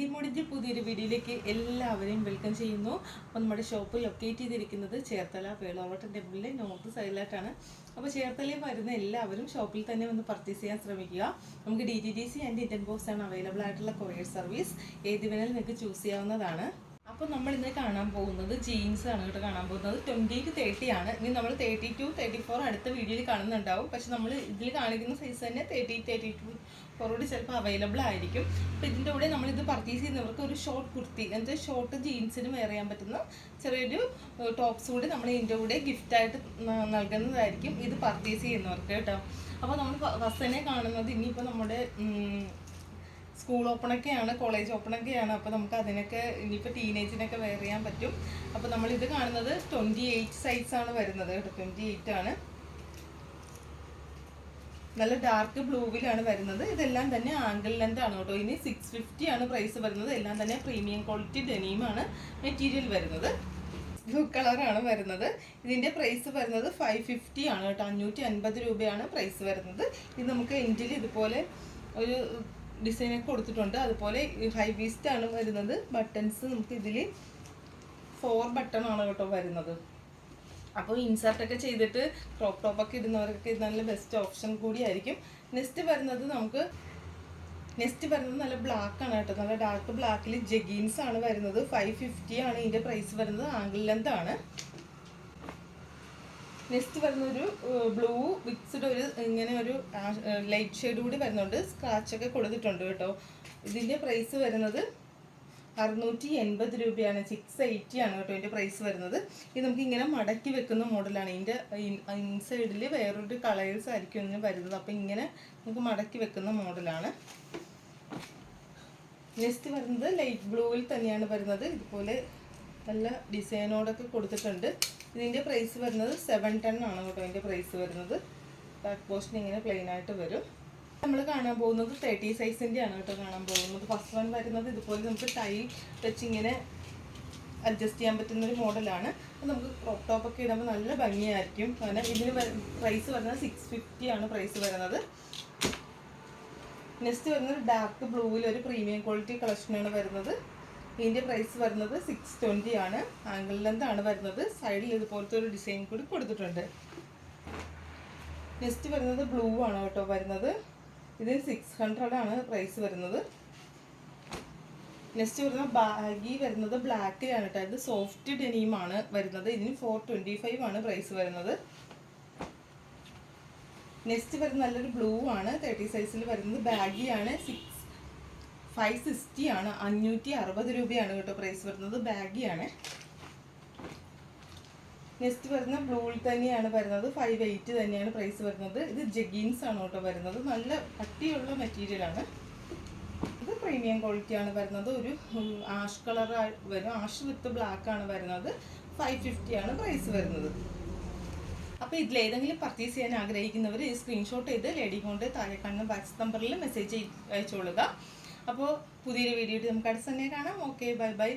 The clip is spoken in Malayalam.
റെഡിമോഡിൻ്റെ പുതിയൊരു വീഡിയോയിലേക്ക് എല്ലാവരെയും വെൽക്കം ചെയ്യുന്നു. അപ്പോൾ നമ്മുടെ ഷോപ്പ് ലൊക്കേറ്റ് ചെയ്തിരിക്കുന്നത് ചേർത്തല വേളാവട്ടം ടെമ്പിളിൻ്റെ നോർത്ത് സൈഡിലായിട്ടാണ്. അപ്പോൾ ചേർത്തലയിൽ വരുന്ന എല്ലാവരും ഷോപ്പിൽ തന്നെ വന്ന് പർച്ചേസ് ചെയ്യാൻ ശ്രമിക്കുക. നമുക്ക് DTDC ആൻഡ് ഇന്ത്യൻ പോസ്റ്റ് ആണ് അവൈലബിൾ ആയിട്ടുള്ള കൊറിയർ സർവീസ്. ഏത് വേണേലും നിങ്ങൾക്ക് ചൂസ് ചെയ്യാവുന്നതാണ്. അപ്പോൾ നമ്മൾ ഇന്ന് കാണാൻ പോകുന്നത് ജീൻസ് ആണ് കേട്ടോ. കാണാൻ പോകുന്നത് 20 to 30 ആണ്. ഇനി നമ്മൾ 30 to 34 അടുത്ത വീഡിയോയിൽ കാണുന്നുണ്ടാവും. പക്ഷെ നമ്മൾ ഇതിൽ കാണിക്കുന്ന സൈസ് തന്നെ 30, 32 കൂടി ചിലപ്പോൾ അവൈലബിൾ ആയിരിക്കും. അപ്പോൾ ഇതിൻ്റെ കൂടെ നമ്മളിത് പർച്ചേസ് ചെയ്യുന്നവർക്ക് ഒരു ഷോർട്ട് കുർത്തി എന്നുവെച്ചാൽ ഷോർട്ട് ജീൻസിന് വെയർ ചെയ്യാൻ പറ്റുന്ന ചെറിയൊരു ടോപ്സ് കൂടി നമ്മൾ ഇതിൻ്റെ കൂടെ ഗിഫ്റ്റായിട്ട് നൽകുന്നതായിരിക്കും ഇത് പർച്ചേസ് ചെയ്യുന്നവർക്ക് കേട്ടോ. അപ്പോൾ നമ്മൾ ഫസ്റ്റ് തന്നെ കാണുന്നത് ഇനിയിപ്പോൾ നമ്മുടെ സ്കൂൾ ഓപ്പണൊക്കെയാണ്, കോളേജ് ഓപ്പണൊക്കെയാണ്. അപ്പോൾ നമുക്ക് അതിനൊക്കെ ഇനിയിപ്പോൾ ടീനേജിനൊക്കെ വെയർ ചെയ്യാൻ പറ്റും. അപ്പോൾ നമ്മളിത് കാണുന്നത് 28 സൈസാണ് വരുന്നത് കേട്ടോ. 28 ആണ്. നല്ല ഡാർക്ക് ബ്ലൂവിലാണ് വരുന്നത്. ഇതെല്ലാം തന്നെ ആംഗിൾ ലെന്ത് ആണ് കേട്ടോ. ഇനി 650 ആണ് പ്രൈസ് വരുന്നത്. എല്ലാം തന്നെ പ്രീമിയം ക്വാളിറ്റി ഡെനിമാണ് മെറ്റീരിയൽ വരുന്നത്. ബ്ലൂ കളറാണ് വരുന്നത്. ഇതിൻ്റെ പ്രൈസ് വരുന്നത് 550 ആണ് കേട്ടോ. 550 രൂപയാണ് പ്രൈസ് വരുന്നത്. ഇത് നമുക്ക് എൻഡിൽ ഇതുപോലെ ഒരു ഡിസൈനൊക്കെ കൊടുത്തിട്ടുണ്ട്. അതുപോലെ ഹൈ വീസ്റ്റ് ആണ് വരുന്നത്. ബട്ടൺസ് നമുക്ക് ഇതിൽ 4 ബട്ടൺ ആണ് കേട്ടോ വരുന്നത്. അപ്പോൾ ഇൻസർട്ടൊക്കെ ചെയ്തിട്ട് ക്രോപ്പ് ടോപ്പൊക്കെ ഇടുന്നവർക്കൊക്കെ ഇത് നല്ല ബെസ്റ്റ് ഓപ്ഷൻ കൂടിയായിരിക്കും. നെക്സ്റ്റ് വരുന്നത് നല്ല ബ്ലാക്കാണ് കേട്ടോ. നല്ല ഡാർക്ക് ബ്ലാക്കിൽ ജഗീൻസ് ആണ് വരുന്നത്. 550 ആണ് ഇതിൻ്റെ പ്രൈസ് വരുന്നത്. ആംഗിൾ ലെന്ത് ആണ്. നെക്സ്റ്റ് വരുന്നൊരു ബ്ലൂ മിക്സ്ഡ് ഒരു ഇങ്ങനെ ഒരു ലൈറ്റ് ഷെയ്ഡ് കൂടി വരുന്നുണ്ട്. സ്ക്രാച്ചൊക്കെ കൊടുത്തിട്ടുണ്ട് കേട്ടോ. ഇതിൻ്റെ പ്രൈസ് വരുന്നത് 680 രൂപയാണ്. 680 ആണ് കേട്ടോ ഇതിൻ്റെ പ്രൈസ് വരുന്നത്. ഇത് നമുക്ക് ഇങ്ങനെ മടക്കി വെക്കുന്ന മോഡലാണ്. ഇതിൻ്റെ ഇൻസൈഡിൽ വേറൊരു കളേഴ്സ് ആയിരിക്കും ഇതിന് വരുന്നത്. അപ്പോൾ ഇങ്ങനെ നമുക്ക് മടക്കി വെക്കുന്ന മോഡലാണ്. നെക്സ്റ്റ് വരുന്നത് ലൈറ്റ് ബ്ലൂവിൽ തന്നെയാണ് വരുന്നത്. ഇതുപോലെ നല്ല ഡിസൈനോടൊക്കെ കൊടുത്തിട്ടുണ്ട്. ഇതിൻ്റെ പ്രൈസ് വരുന്നത് 710 ആണ് കേട്ടോ ഇതിൻ്റെ പ്രൈസ് വരുന്നത്. ബാക്ക് പോർഷൻ ഇങ്ങനെ പ്ലെയിൻ ആയിട്ട് വരും. നമ്മൾ കാണാൻ പോകുന്നത് 30 സൈസിൻ്റെ ആണ് കേട്ടോ കാണാൻ പോകുന്നത്. ഫസ്റ്റ് വൺ വരുന്നത് ഇതുപോലെ നമുക്ക് ടൈ വെച്ച് ഇങ്ങനെ അഡ്ജസ്റ്റ് ചെയ്യാൻ പറ്റുന്നൊരു മോഡലാണ്. അപ്പോൾ നമുക്ക് ക്രോപ്പ് ടോപ്പൊക്കെ ഇടുമ്പോൾ നല്ല ഭംഗിയായിരിക്കും. കാരണം ഇതിന് പ്രൈസ് വരുന്നത് 650 ആണ് പ്രൈസ് വരുന്നത്. നെക്സ്റ്റ് വരുന്നത് ഡാർക്ക് ബ്ലൂവിൽ ഒരു പ്രീമിയം ക്വാളിറ്റി കളക്ഷനാണ് വരുന്നത്. ഇതിൻ്റെ പ്രൈസ് വരുന്നത് 620 ആണ്. ആംഗിൾ ലെന്ത് ആണ് വരുന്നത്. സൈഡിൽ ഇതുപോലത്തെ ഒരു ഡിസൈൻ കൂടി കൊടുത്തിട്ടുണ്ട്. നെക്സ്റ്റ് വരുന്നത് ബ്ലൂ ആണ് കേട്ടോ വരുന്നത്. ഇതിന് 600 ആണ് പ്രൈസ് വരുന്നത്. നെക്സ്റ്റ് വരുന്ന ബാഗി വരുന്നത് ബ്ലാക്കിലാണ് കേട്ടോ. ഇത് സോഫ്റ്റ് ഡെനീമാണ് വരുന്നത്. ഇതിന് 425 ആണ് പ്രൈസ് വരുന്നത്. നെക്സ്റ്റ് വരുന്ന നല്ലൊരു ബ്ലൂ ആണ്. 30 സൈസിൽ വരുന്നത്. ബാഗിയാണ്. 560 ആണ്. 560 രൂപയാണ് കേട്ടോ പ്രൈസ് വരുന്നത്. ബാഗിയാണ്. നെക്സ്റ്റ് വരുന്ന ബ്ലൂവിൽ തന്നെയാണ് വരുന്നത്. 580 തന്നെയാണ് പ്രൈസ് വരുന്നത്. ഇത് ജഗീൻസ് ആണ് കേട്ടോ വരുന്നത്. നല്ല കട്ടിയുള്ള മെറ്റീരിയലാണ്. ഇത് പ്രീമിയം ക്വാളിറ്റി ആണ് വരുന്നത്. ഒരു ആഷ് കളർ വരും. ആഷ് വിത്ത് ബ്ലാക്ക് ആണ് വരുന്നത്. 550 ആണ് പ്രൈസ് വരുന്നത്. അപ്പോൾ ഇതിലേതെങ്കിലും പർച്ചേസ് ചെയ്യാൻ ആഗ്രഹിക്കുന്നവർ ഈ സ്ക്രീൻഷോട്ട് ചെയ്ത് ലേഡി കൊണ്ട് താഴെ കാണുന്ന വാട്സ്ആപ്പ് നമ്പറിൽ മെസ്സേജ് അയച്ചോളുക. അപ്പോൾ പുതിയൊരു വീഡിയോ നമുക്ക് അടുത്ത് തന്നെ കാണാം. Okay, bye bye.